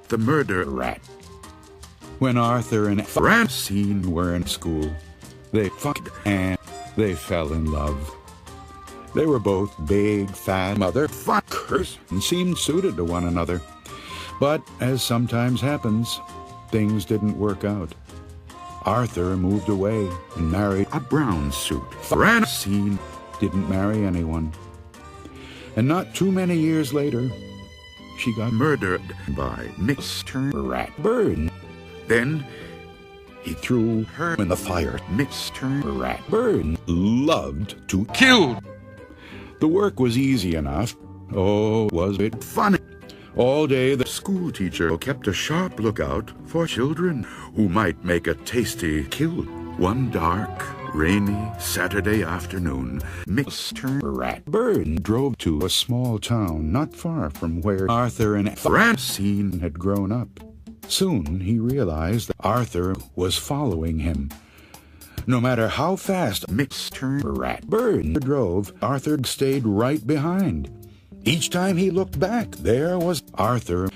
the murder rat. When Arthur and Francine were in school, they fucked and they fell in love. They were both big, fat motherfuckers and seemed suited to one another. But, as sometimes happens, things didn't work out. Arthur moved away and married a brown suit. Francine didn't marry anyone. And not too many years later, she got murdered by Mr. Ratburn. Then he threw her in the fire. Mr. Ratburn loved to kill. The work was easy enough. Oh, was it funny? All day the school teacher kept a sharp lookout for children who might make a tasty kill. One dark, rainy Saturday afternoon, Mr. Ratburn drove to a small town not far from where Arthur and Francine had grown up. Soon he realized that Arthur was following him. No matter how fast Mr. Ratburn drove, Arthur stayed right behind. Each time he looked back, there was Arthur.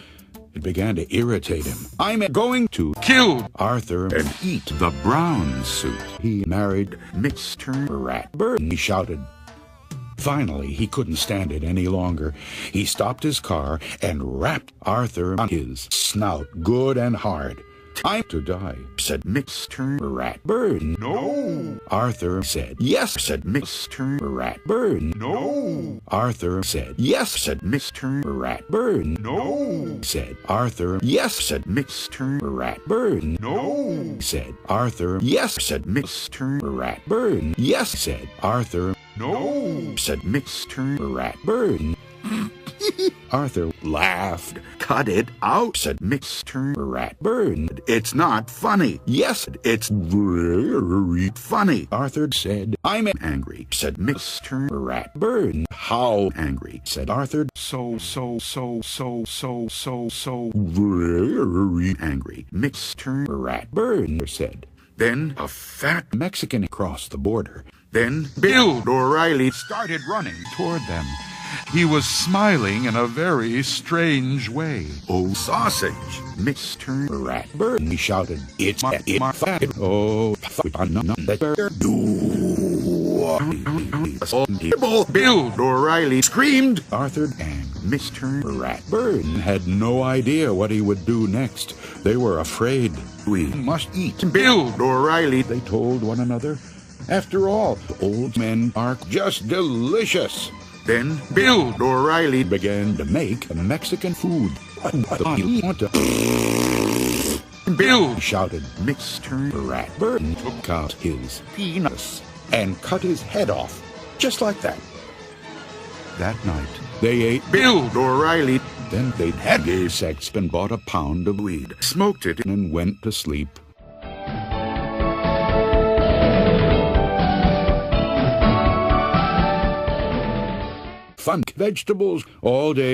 It began to irritate him. I'm going to kill Arthur and eat the brown suit. He married Mr. Ratburn, he shouted. Finally, he couldn't stand it any longer. He stopped his car and rapped Arthur on his snout good and hard. Time to die, said Mr. Ratburn. No. Arthur said, yes, said Mr. Ratburn. No. Arthur said, yes, said Mr. Ratburn. No. Said Arthur, yes, said Mr. Ratburn. No. Said Arthur, yes, said Mr. Ratburn. Yes, said Arthur. No, said Mr. Ratburn. Arthur laughed. Cut it out, said Mr. Ratburn. It's not funny. Yes, it's very funny, Arthur said. I'm angry, said Mr. Ratburn. How angry, said Arthur. So very angry, Mr. Ratburn said. Then a fat Mexican crossed the border. Then Bill O'Reilly started running toward them. He was smiling in a very strange way. Oh, sausage, Mr. Ratburn, he shouted. It's my fat. Oh, Bill O'Reilly screamed. Arthur and Mr. Ratburn had no idea what he would do next. They were afraid. We must eat Bill O'Reilly, they told one another. After all, old men are just delicious. Then Bill O'Reilly began to make Mexican food. Bill shouted. Mr. Ratburn took out his penis and cut his head off, just like that. That night, they ate Bill O'Reilly. Then they had gay sex and bought a pound of weed, smoked it, and went to sleep. Funk vegetables all day.